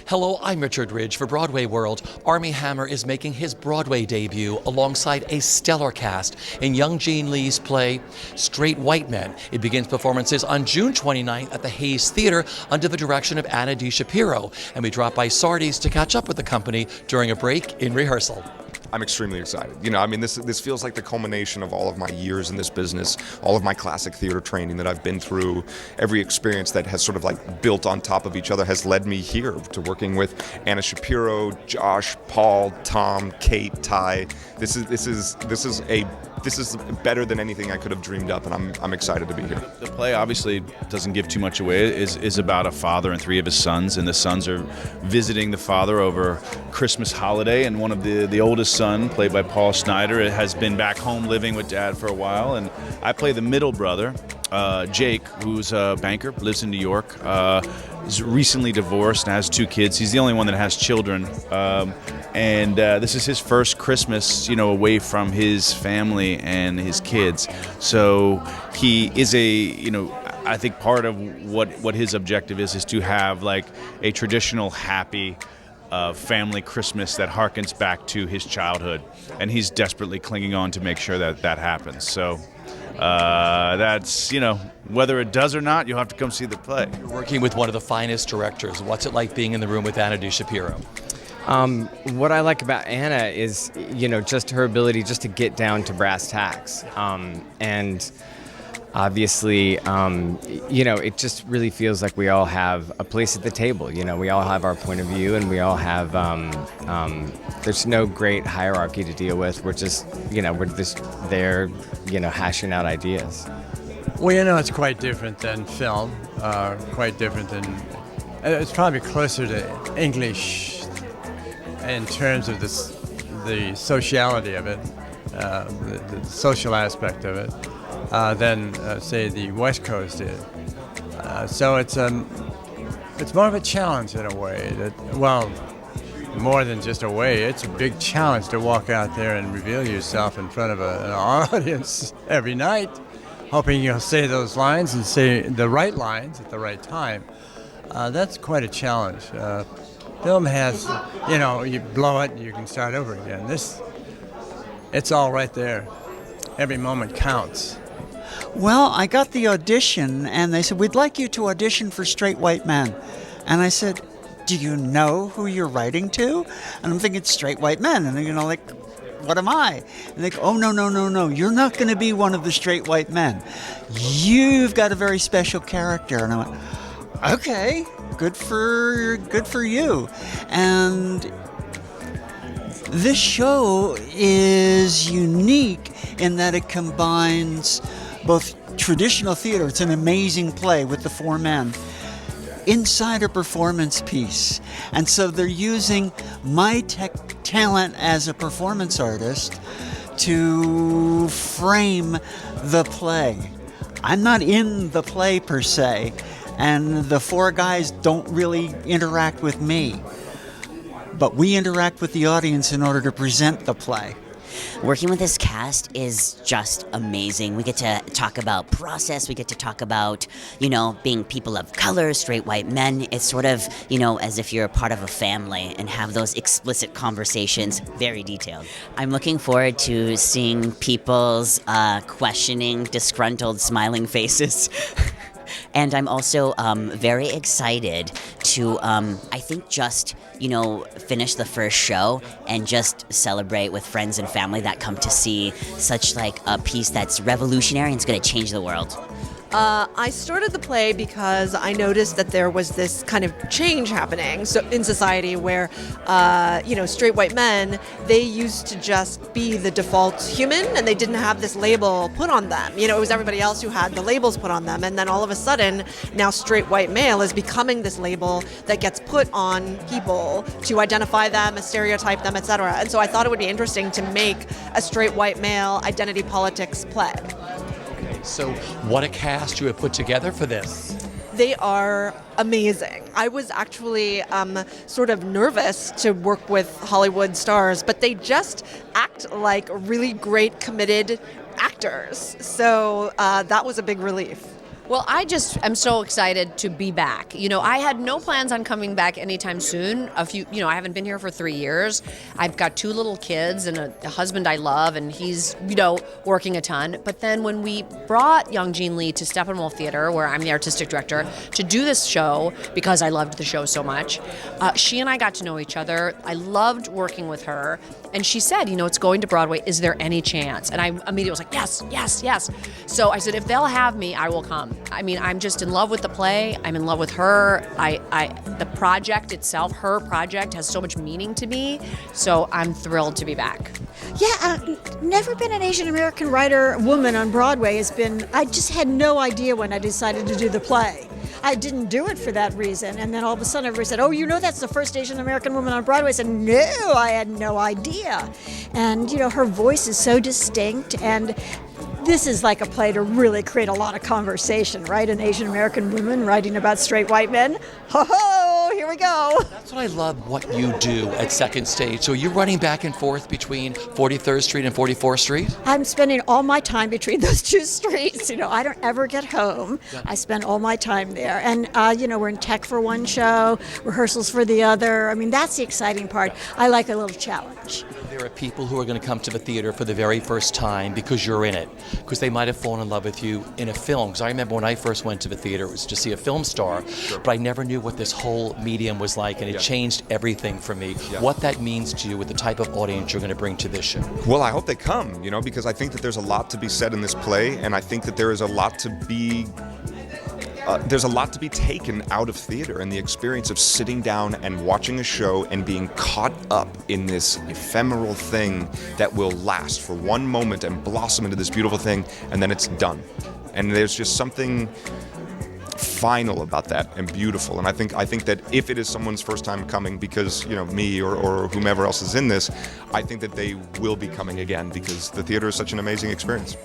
Hello, I'm Richard Ridge for BroadwayWorld. Armie Hammer is making his Broadway debut alongside a stellar cast in young Gene Lee's play Straight White Men. It begins performances on June 29th at the Hayes Theater under the direction of Anna D. Shapiro. And we drop by Sardi's to catch up with the company during a break in rehearsal. I'm extremely excited. This feels like the culmination of all of my years in this business, all of my classic theater training that I've been through. Every experience that has sort of like built on top of each other has led me here to working with Anna Shapiro, Josh, Paul, Tom, Kate, Ty. This is better than anything I could have dreamed up, and I'm excited to be here. The play obviously doesn't give too much away. It is about a father and three of his sons, and the sons are visiting the father over Christmas holiday, and one of the oldest son, played by Paul Snyder, has been back home living with dad for a while, and I play the middle brother, Jake, who's a banker, lives in New York, is recently divorced and has two kids. He's the only one that has children, and this is his first Christmas, away from his family and his kids. So he is I think part of what his objective is to have like a traditional happy family Christmas that harkens back to his childhood, and he's desperately clinging on to make sure that happens. So that's, whether it does or not, you'll have to come see the play. You're working with one of the finest directors. What's it like being in the room with Anna D. Shapiro? What I like about Anna is, just her ability just to get down to brass tacks. And obviously, it just really feels like we all have a place at the table. We all have our point of view, and we all have, there's no great hierarchy to deal with. We're just there, hashing out ideas. Well, it's quite different than film, quite different than, it's probably closer to English in terms of the sociality of it, the social aspect of it. Than say the West Coast is. So it's more of a challenge in a way. More than just a way. It's a big challenge to walk out there and reveal yourself in front of an audience every night, hoping you'll say those lines and say the right lines at the right time. That's quite a challenge. Film has, you blow it and you can start over again. It's all right there. Every moment counts. Well, I got the audition, and they said, we'd like you to audition for Straight White Men. And I said, do you know who you're writing to? And I'm thinking, Straight White Men. And what am I? And they go, oh, no. You're not going to be one of the straight white men. You've got a very special character. And I went, okay, good for you. And this show is unique in that it combines both traditional theater, it's an amazing play with the four men, inside a performance piece. And so they're using my talent as a performance artist to frame the play. I'm not in the play per se, and the four guys don't really interact with me. But we interact with the audience in order to present the play. Working with this cast is just amazing. We get to talk about process. We get to talk about, being people of color, straight white men. It's sort of, as if you're a part of a family and have those explicit conversations, very detailed. I'm looking forward to seeing people's questioning, disgruntled, smiling faces. And I'm also very excited to, I think, just, finish the first show and just celebrate with friends and family that come to see such like a piece that's revolutionary and it's going to change the world. I started the play because I noticed that there was this kind of change happening in society where, straight white men, they used to just be the default human and they didn't have this label put on them. It was everybody else who had the labels put on them. And then all of a sudden, now straight white male is becoming this label that gets put on people to identify them, stereotype them, etc. And so I thought it would be interesting to make a straight white male identity politics play. So what a cast you have put together for this. They are amazing. I was actually sort of nervous to work with Hollywood stars, but they just act like really great, committed actors. So that was a big relief. Well, I just am so excited to be back. You know, I had no plans on coming back anytime soon. I haven't been here for 3 years. I've got 2 little kids and a husband I love, and he's, working a ton. But then when we brought young Jean Lee to Steppenwolf Theater, where I'm the artistic director, to do this show, because I loved the show so much, she and I got to know each other. I loved working with her. And she said, it's going to Broadway. Is there any chance? And I immediately was like, yes, yes, yes. So I said, if they'll have me, I will come. I mean, I'm just in love with the play. I'm in love with her. The project itself, her project, has so much meaning to me. So I'm thrilled to be back. Yeah, never been an Asian American woman on Broadway. I just had no idea when I decided to do the play. I didn't do it for that reason. And then all of a sudden everybody said, oh, that's the first Asian American woman on Broadway. I said, no, I had no idea. And, her voice is so distinct, and this is like a play to really create a lot of conversation, right? An Asian American woman writing about straight white men. Ho, here we go. That's what I love what you do at Second Stage. So you're running back and forth between 43rd Street and 44th Street? I'm spending all my time between those 2 streets. I don't ever get home. Yeah. I spend all my time there. And, we're in tech for one show, rehearsals for the other. I mean, that's the exciting part. I like a little challenge. There are people who are going to come to the theater for the very first time because you're in it, because they might have fallen in love with you in a film. Because I remember when I first went to the theater, it was to see a film star, but I never knew what this whole medium was like, and it changed everything for me. Yeah. What that means to you with the type of audience you're going to bring to this show. Well, I hope they come, because I think that there's a lot to be said in this play, and I think that there is a lot to be taken out of theater, and the experience of sitting down and watching a show and being caught up in this ephemeral thing that will last for one moment and blossom into this beautiful thing, and then it's done. And there's just something final about that and beautiful. And I think that if it is someone's first time coming, because me or whomever else is in this, I think that they will be coming again, because the theater is such an amazing experience.